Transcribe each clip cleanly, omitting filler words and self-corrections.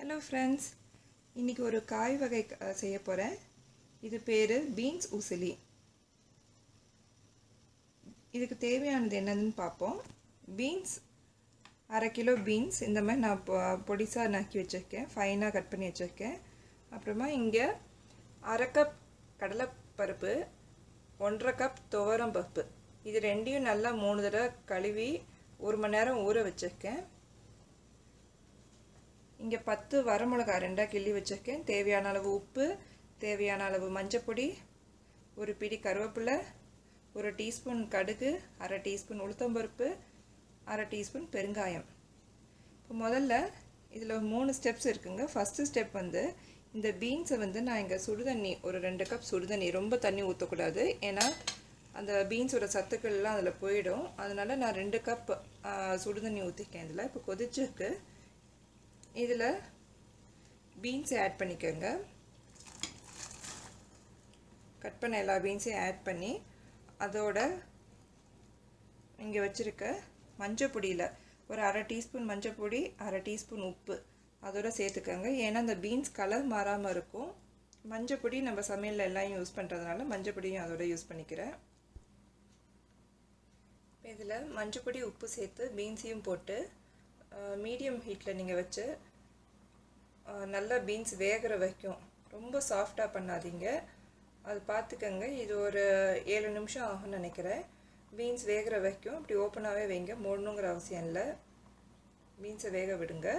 Hello friends, இன்றைக்கி ஒரு காய் வகை செய்ய போகிறேன். இது பேர் பீன்ஸ் உசிலி. இதுக்கு தேவையானது என்னதுன்னு பார்ப்போம். பீன்ஸ் 1/2 கிலோ பீன்ஸ் இந்த மாதிரி நான் பொடிசாக நறுக்கி வச்சுருக்கேன், ஃபைனாக கட் பண்ணி வச்சுருக்கேன். அப்புறமா இங்கே 1/2 கப் கடலைப்பருப்பு, 1/2 கப் துவரம் பருப்பு, இது ரெண்டையும் நல்லா 3 தடவை கழுவி 1 மணி நேரம் ஊற வச்சுருக்கேன். இங்கே 10 வரமிளகா 2 கிள்ளி வச்சுருக்கேன். தேவையான அளவு உப்பு, தேவையான அளவு மஞ்சப்பொடி, ஒரு பிடி கருவேப்பிலை, 1 டீஸ்பூன் கடுகு, 1/2 டீஸ்பூன் உளுத்தம்பருப்பு, 1/2 டீஸ்பூன் பெருங்காயம். இப்போ முதல்ல இதில் 3 ஸ்டெப்ஸ் இருக்குங்க. ஃபஸ்ட்டு ஸ்டெப் இந்த பீன்ஸை நான் இங்கே சுடுதண்ணி, ஒரு 2 கப் சுடுதண்ணி, ரொம்ப தண்ணி ஊற்றக்கூடாது, ஏன்னா அந்த பீன்ஸோட சத்துக்கள்லாம் அதில் போயிடும். அதனால் நான் 2 கப் சுடுதண்ணி ஊற்றிருக்கேன். இதில் இப்போ கொதிச்சிருக்கு. இதில் பீன்ஸை ஆட் பண்ணிக்கோங்க. கட் பண்ண எல்லா பீன்ஸையும் ஆட் பண்ணி அதோட இங்கே வச்சுருக்க மஞ்சள் பொடியில் ஒரு 1/2 டீஸ்பூன் மஞ்சள் பொடி, 1/2 டீஸ்பூன் உப்பு அதோட சேர்த்துக்கோங்க. ஏன்னா அந்த பீன்ஸ் கலர் மாறாமல் இருக்கும். மஞ்சள் பொடி நம்ம சமையலில் எல்லாம் யூஸ் பண்ணுறதுனால மஞ்சள் பொடியும் அதோட யூஸ் பண்ணிக்கிறேன். இதில் மஞ்சள் பொடி உப்பு சேர்த்து பீன்ஸையும் போட்டு மீடியம் ஹீட்டில் நீங்கள் வச்சு நல்லா பீன்ஸ் வேகிற வரைக்கும், ரொம்ப சாஃப்டாக பண்ணாதீங்க, அது பார்த்துக்கங்க. இது ஒரு 7 நிமிஷம் ஆகும்னு நினைக்கிறேன். பீன்ஸ் வேகிற வரைக்கும் இப்படி ஓப்பனாகவே வைங்க, மூடணுங்கிற அவசியம் இல்லை. பீன்ஸை வேக விடுங்க.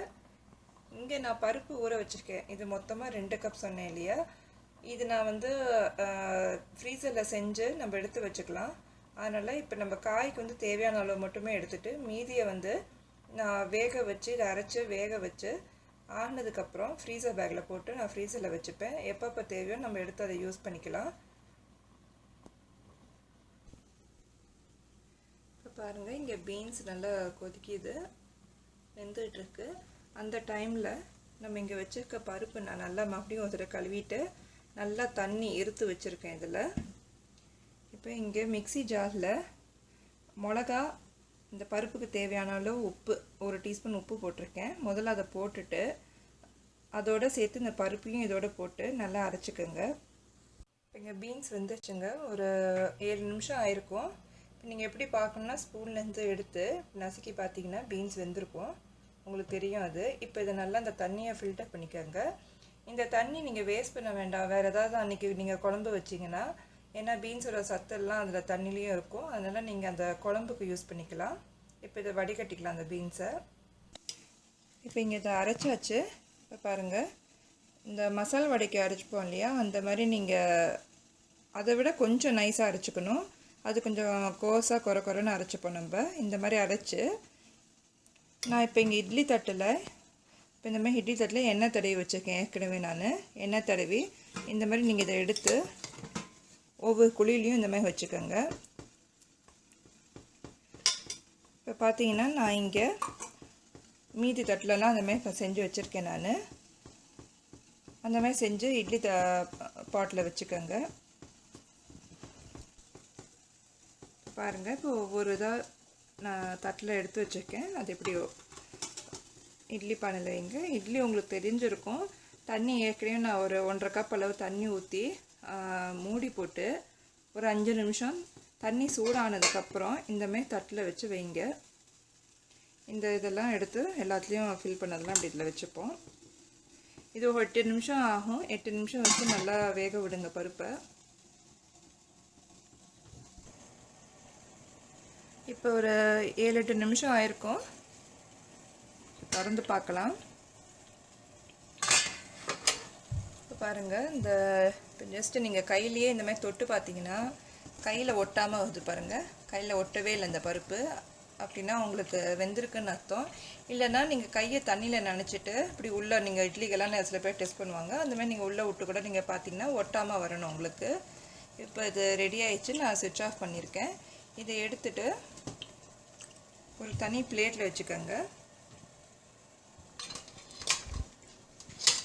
இங்கே நான் பருப்பு ஊற வச்சுருக்கேன். இது மொத்தமாக 2 கப் சொன்னேன் இல்லையா, இது நான் ஃப்ரீசரில் செஞ்சு நம்ம எடுத்து வச்சுக்கலாம். அதனால் இப்போ நம்ம காய்க்கு தேவையான அளவு மட்டுமே எடுத்துகிட்டு மீதியை நான் வேக வச்சு, இதை அரைச்சி வேக வச்சு ஆனதுக்கப்புறம் ஃப்ரீசர் பேக்கில் போட்டு நான் ஃப்ரீசரில் வச்சுப்பேன். எப்பப்போ தேவையோ நம்ம எடுத்து அதை யூஸ் பண்ணிக்கலாம். இப்போ பாருங்கள், இங்கே பீன்ஸ் நல்லா கொதிக்குது, வெந்துட்டுருக்கு. அந்த டைமில் நம்ம இங்கே வச்சுருக்க பருப்பு நான் நல்லா மறுபடியும் ஒரு தடவை கழுவிட்டு நல்லா தண்ணி இருத்து வச்சுருக்கேன். இதில் இப்போ இங்கே மிக்ஸி ஜாரில் மிளகா, இந்த பருப்புக்கு தேவையான அளவு உப்பு, 1 டீஸ்பூன் உப்பு போட்டிருக்கேன். முதல்ல அதை போட்டுட்டு அதோடு சேர்த்து இந்த பருப்பையும் இதோடு போட்டு நல்லா அரைச்சிக்கோங்க. இப்போ இங்கே பீன்ஸ் வெந்துச்சுங்க, ஒரு 7 நிமிஷம் ஆயிருக்கும். இப்போ நீங்கள் எப்படி பார்க்கணுன்னா ஸ்பூன்லேருந்து எடுத்து நசுக்கி பார்த்தீங்கன்னா பீன்ஸ் வெந்திருக்கும், உங்களுக்கு தெரியும் அது. இப்போ இதை நல்லா அந்த தண்ணியை ஃபில்டர் பண்ணிக்கோங்க. இந்த தண்ணி நீங்கள் வேஸ்ட் பண்ண வேண்டாம். வேறு ஏதாவது அன்றைக்கி நீங்கள் குழம்பு வச்சிங்கன்னா, ஏன்னா பீன்ஸோட சத்தெல்லாம் அதில் தண்ணிலையும் இருக்கும், அதனால் நீங்கள் அந்த குழம்புக்கு யூஸ் பண்ணிக்கலாம். இப்போ இதை வடிகட்டிக்கலாம் அந்த பீன்ஸை. இப்போ இங்கே இதை அரைச்சாச்சு. இப்போ பாருங்கள், இந்த மசால் வடைக்கு அரைச்சிப்போம் இல்லையா, அந்த மாதிரி நீங்கள் அதை விட கொஞ்சம் நைஸாக அரைச்சிக்கணும். அது கொஞ்சம் கோஸாக குறைன்னு அரைச்சிப்போம். நம்ம இந்த மாதிரி அரைச்சி நான் இப்போ இங்கே இட்லி தட்டில், இப்போ இந்த மாதிரி இட்லி தட்டில் எண்ணெய் தடவி வச்சுருக்கேன். ஏற்கனவே நான் எண்ணெய் தடவி இந்த மாதிரி நீங்கள் இதை எடுத்து ஒவ்வொரு குழிலையும் இந்த மாதிரி வச்சுக்கோங்க. இப்போ பார்த்தீங்கன்னா நான் இங்கே மீதி தட்டிலலாம் அந்த மாதிரி செஞ்சு வச்சுருக்கேன். நான் அந்த மாதிரி செஞ்சு இட்லி பாட்டில் வச்சுக்கோங்க. பாருங்கள், இப்போ ஒவ்வொரு இதாக நான் தட்டில் எடுத்து வச்சுருக்கேன். அது எப்படி இட்லி பானையில் வைங்க. இட்லி உங்களுக்கு தெரிஞ்சிருக்கும். தண்ணி ஏற்கனவே நான் ஒரு 1/2 கப் அளவு தண்ணி ஊற்றி மூடி போட்டு ஒரு 5 நிமிஷம் தண்ணி சூடானதுக்கப்புறம் இந்தமாதிரி தட்டில் வச்சு வைங்க. இந்த இதெல்லாம் எடுத்து எல்லாத்துலேயும் ஃபில் பண்ணதெல்லாம் அப்படி இதில் வச்சுப்போம். இது ஒரு 8 நிமிஷம் ஆகும். 8 நிமிஷம் வச்சு நல்லா வேக விடுங்க பருப்பை. இப்போ ஒரு 7-8 நிமிஷம் ஆயிருக்கும். திறந்து பார்க்கலாம். பாருங்கள், இந்த ஜஸ்ட்டு நீங்கள் கையிலேயே இந்த மாதிரி தொட்டு பார்த்தீங்கன்னா கையில் ஒட்டாமல் வருது பாருங்கள். கையில் ஒட்டவே இல்லை இந்த பருப்பு, அப்படின்னா உங்களுக்கு வெந்திருக்குன்னு அர்த்தம். இல்லைன்னா நீங்கள் கையை தண்ணியில் நனைச்சிட்டு இப்படி உள்ளே, நீங்கள் இட்லிக்கெல்லாம் சில பேர் டெஸ்ட் பண்ணுவாங்க, அந்தமாதிரி நீங்கள் உள்ளே விட்டு கூட நீங்கள் பார்த்தீங்கன்னா ஒட்டாமல் வரணும் உங்களுக்கு. இப்போ இது ரெடி ஆகிடுச்சு. நான் ஸ்விட்ச் ஆஃப் பண்ணியிருக்கேன். இதை எடுத்துகிட்டு ஒரு தனி பிளேட்டில் வச்சுக்கோங்க.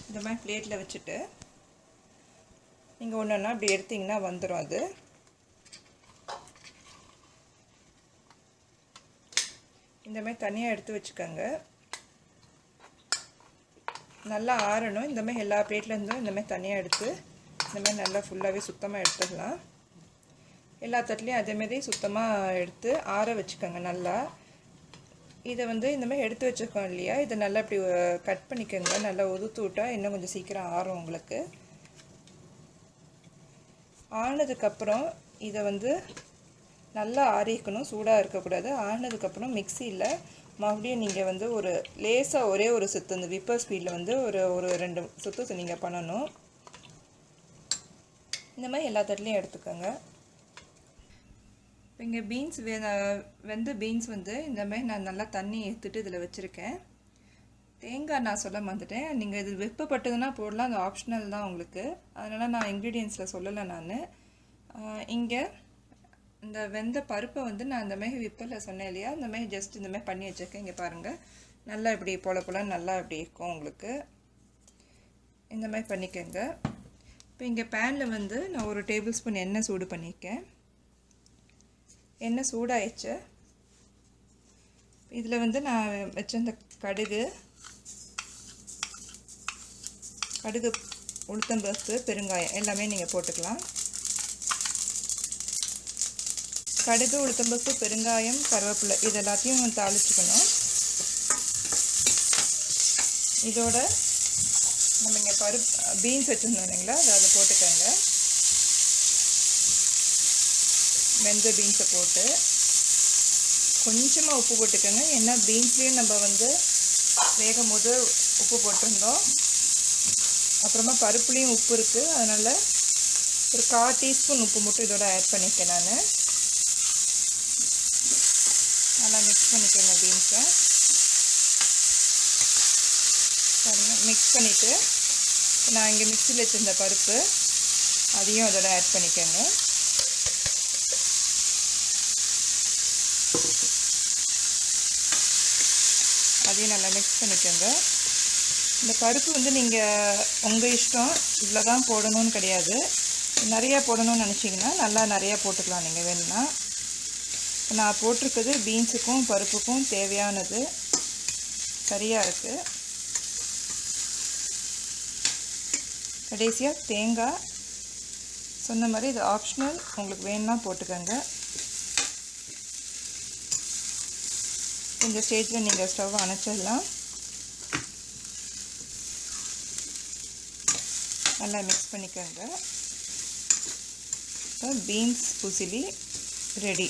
இந்த மாதிரி பிளேட்டில் வச்சுட்டு நீங்கள் ஒன்றுன்னா அப்படி எடுத்திங்கன்னா வந்துடும். அது இந்த மாதிரி தனியாக எடுத்து வச்சுக்கோங்க. நல்லா ஆறணும். இந்த மாதிரி எல்லா பிளேட்லேருந்தும் இந்த மாதிரி தனியாக எடுத்து இந்த மாதிரி நல்லா ஃபுல்லாகவே சுத்தமாக எடுத்துக்கலாம். எல்லா தட்டுலேயும் அதேமாரி சுத்தமாக எடுத்து ஆற வச்சுக்கோங்க நல்லா. இதை வந்து இந்த மாதிரி எடுத்து வச்சுருக்கோம் இல்லையா, இதை நல்லா இப்படி கட் பண்ணிக்கோங்க. நல்லா உதுத்து விட்டால் இன்னும் கொஞ்சம் சீக்கிரம் ஆறும் உங்களுக்கு. ஆனதுக்கப்புறம் இதை வந்து நல்லா ஆறிக்கணும், சூடாக இருக்கக்கூடாது. ஆனதுக்கப்புறம் மிக்சியில் மறுபடியும் நீங்கள் வந்து ஒரு லேசாக ஒரே ஒரு சுற்று இந்த விப்பர் ஸ்பீடில் வந்து ஒரு 2 சுற்று நீங்கள் பண்ணணும். இந்த மாதிரி எல்லா தட்டுலையும் எடுத்துக்கோங்க. இப்போ இங்கே பீன்ஸ் வெந்த பீன்ஸ் வந்து இந்த மாதிரி நான் நல்லா தண்ணி எடுத்துட்டு இதில் வச்சுருக்கேன். தேங்காய் நான் சொல்ல மறந்துட்டேன். நீங்கள் இது வெப்பப்பட்டதுன்னா போடலாம், அது ஆப்ஷனல் தான் உங்களுக்கு. அதனால் நான் இன்க்ரீடியன்ஸில் சொல்லலை. நான் இங்கே இந்த வெந்த பருப்பை வந்து நான் இந்த மாதிரி விப்பரில் சொன்னேன் இல்லையா, இந்த மாதிரி ஜஸ்ட் இந்த மாதிரி பண்ணி வச்சுருக்கேன். இங்கே பாருங்கள், நல்லா இப்படி போல நல்லா இப்படி இருக்கும் உங்களுக்கு. இந்த மாதிரி பண்ணிக்கோங்க. இப்போ இங்கே பேனில் வந்து நான் ஒரு டேபிள் ஸ்பூன் எண்ணெய் சூடு பண்ணியிருக்கேன். எண்ணெய் சூடாயிடுச்சு. இதில் வந்து நான் வச்ச இந்த கடுகு, உளுத்தம்பருப்பு, பெருங்காயம் எல்லாமே நீங்கள் போட்டுக்கலாம். கடுகு, உளுத்தம்பருப்பு, பெருங்காயம், கருவேப்பிலை இது எல்லாத்தையும் தாளிச்சுக்கணும். இதோட நம்ம இங்கே பீன்ஸ் வச்சுருந்தோம் இல்லைங்களா, அதை போட்டுக்கோங்க. வெந்த பீன்ஸை போட்டு கொஞ்சமாக உப்பு போட்டுக்கோங்க. ஏன்னா பீன்ஸ்லேயும் நம்ம வந்து வேகும் போது உப்பு போட்டிருந்தோம், அப்புறமா பருப்புலேயும் உப்பு இருக்குது. அதனால் ஒரு 1/4 டீஸ்பூன் உப்பு மட்டும் இதோட ஆட் பண்ணிக்கேன். நான் நல்லா மிக்ஸ் பண்ணிக்கோங்க பீன்ஸை. பாருங்கள், மிக்ஸ் பண்ணிவிட்டு நான் இங்கே மிக்ஸியில் வச்சுருந்த பருப்பு அதையும் அதோட ஆட் பண்ணிக்கோங்க. அதையும் நல்லா மிக்ஸ் பண்ணிக்கோங்க. இந்த பருப்பு வந்து நீங்கள் உங்கள் இஷ்டம், இவ்வளோ தான் போடணும்னு கிடையாது. நிறையா போடணும்னு நினச்சிங்கன்னா நல்லா நிறையா போட்டுக்கலாம் நீங்கள் வேணும்னா. நான் போட்டிருக்குது பீன்ஸுக்கும் பருப்புக்கும் தேவையானது சரியாக இருக்குது. கடைசியாக தேங்காய் சொன்ன மாதிரி இது ஆப்ஷனல், உங்களுக்கு வேணும்னா போட்டுக்கோங்க. இந்த ஸ்டேஜில் நீங்கள் ஸ்டவ் அணைச்சிடலாம். நல்லா மிக்ஸ் பண்ணிக்கோங்க. இப்போ பீன்ஸ் உசிலி ரெடி.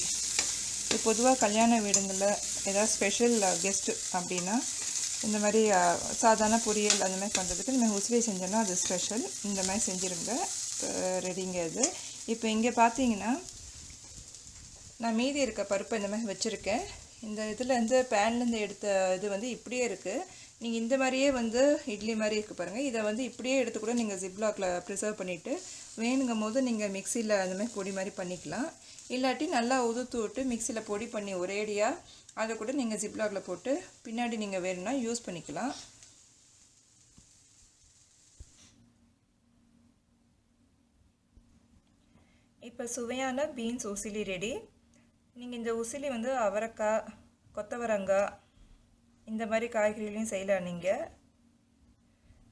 இது பொதுவாக கல்யாண வீடுங்களில் ஏதாவது ஸ்பெஷல் கெஸ்ட்டு அப்படின்னா இந்த மாதிரி சாதாரண பொரியல் அந்த மாதிரி பண்ணுறதுக்கு இந்த மாதிரி உசிலி செஞ்சோன்னா அது ஸ்பெஷல். இந்த மாதிரி செஞ்சுருங்க, ரெடிங்க இது. இப்போ இங்கே பார்த்தீங்கன்னா நான் மீதி இருக்க பருப்பை இந்த மாதிரி வச்சுருக்கேன். இந்த இதுலேருந்து பேன்லேருந்து எடுத்த இது வந்து இப்படியே இருக்குது. நீங்கள் இந்த மாதிரியே வந்து இட்லி மாதிரி இருக்குது பாருங்கள். இதை வந்து இப்படியே எடுத்து கூட நீங்கள் ஜிப்லாக்கில் ப்ரிசர்வ் பண்ணிவிட்டு வேணுங்கும் போது நீங்கள் மிக்சியில் அந்த மாதிரி பொடி மாதிரி பண்ணிக்கலாம். இல்லாட்டி நல்லா உதுத்து விட்டு மிக்சியில் பொடி பண்ணி ஒரேடியாக அதை கூட நீங்கள் ஜிப்லாக்கில் போட்டு பின்னாடி நீங்கள் வேணும்னா யூஸ் பண்ணிக்கலாம். இப்போ சுவையான பீன்ஸ் உசிலி ரெடி. நீங்கள் இந்த உசிலி வந்து அவரைக்காய், கொத்தவரங்காய் இந்த மாதிரி காய்கறிகளையும் செய்யலாம். நீங்கள்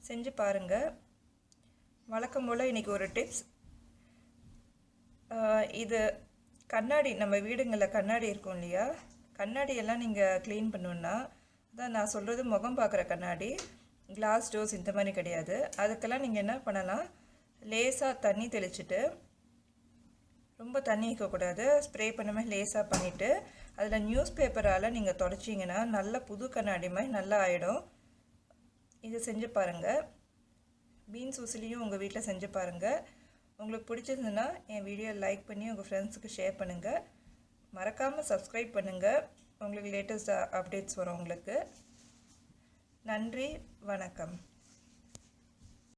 செஞ்சு பாருங்கள். வழக்கம் போல் இன்றைக்கி ஒரு டிப்ஸ். இது கண்ணாடி, நம்ம வீடுங்களில் கண்ணாடி இருக்கும் இல்லையா, கண்ணாடியெல்லாம் நீங்கள் க்ளீன் பண்ணணுன்னா, அதான் நான் சொல்கிறது முகம் பார்க்குற கண்ணாடி, கிளாஸ் டோர்ஸ் இந்த மாதிரி கிடையாது. அதுக்கெல்லாம் நீங்கள் என்ன பண்ணலாம், லேசாக தண்ணி தெளிச்சுட்டு, ரொம்ப தண்ணி இருக்கக்கூடாது, ஸ்ப்ரே பண்ண மாதிரி லேசாக பண்ணிவிட்டு அதில் நியூஸ் பேப்பரால் நீங்கள் தொடச்சிங்கன்னா நல்ல புது கண்ணாடி மாதிரி நல்லா ஆகிடும். இதை செஞ்சு பாருங்கள். பீன்ஸ் உசிலியும் உங்கள் வீட்டில் செஞ்சு பாருங்கள். உங்களுக்கு பிடிச்சிருந்துன்னா என் வீடியோ லைக் பண்ணி உங்கள் ஃப்ரெண்ட்ஸுக்கு ஷேர் பண்ணுங்கள். மறக்காமல் சப்ஸ்கிரைப் பண்ணுங்கள். உங்களுக்கு லேட்டஸ்ட் அப்டேட்ஸ் வரும் உங்களுக்கு. நன்றி, வணக்கம்.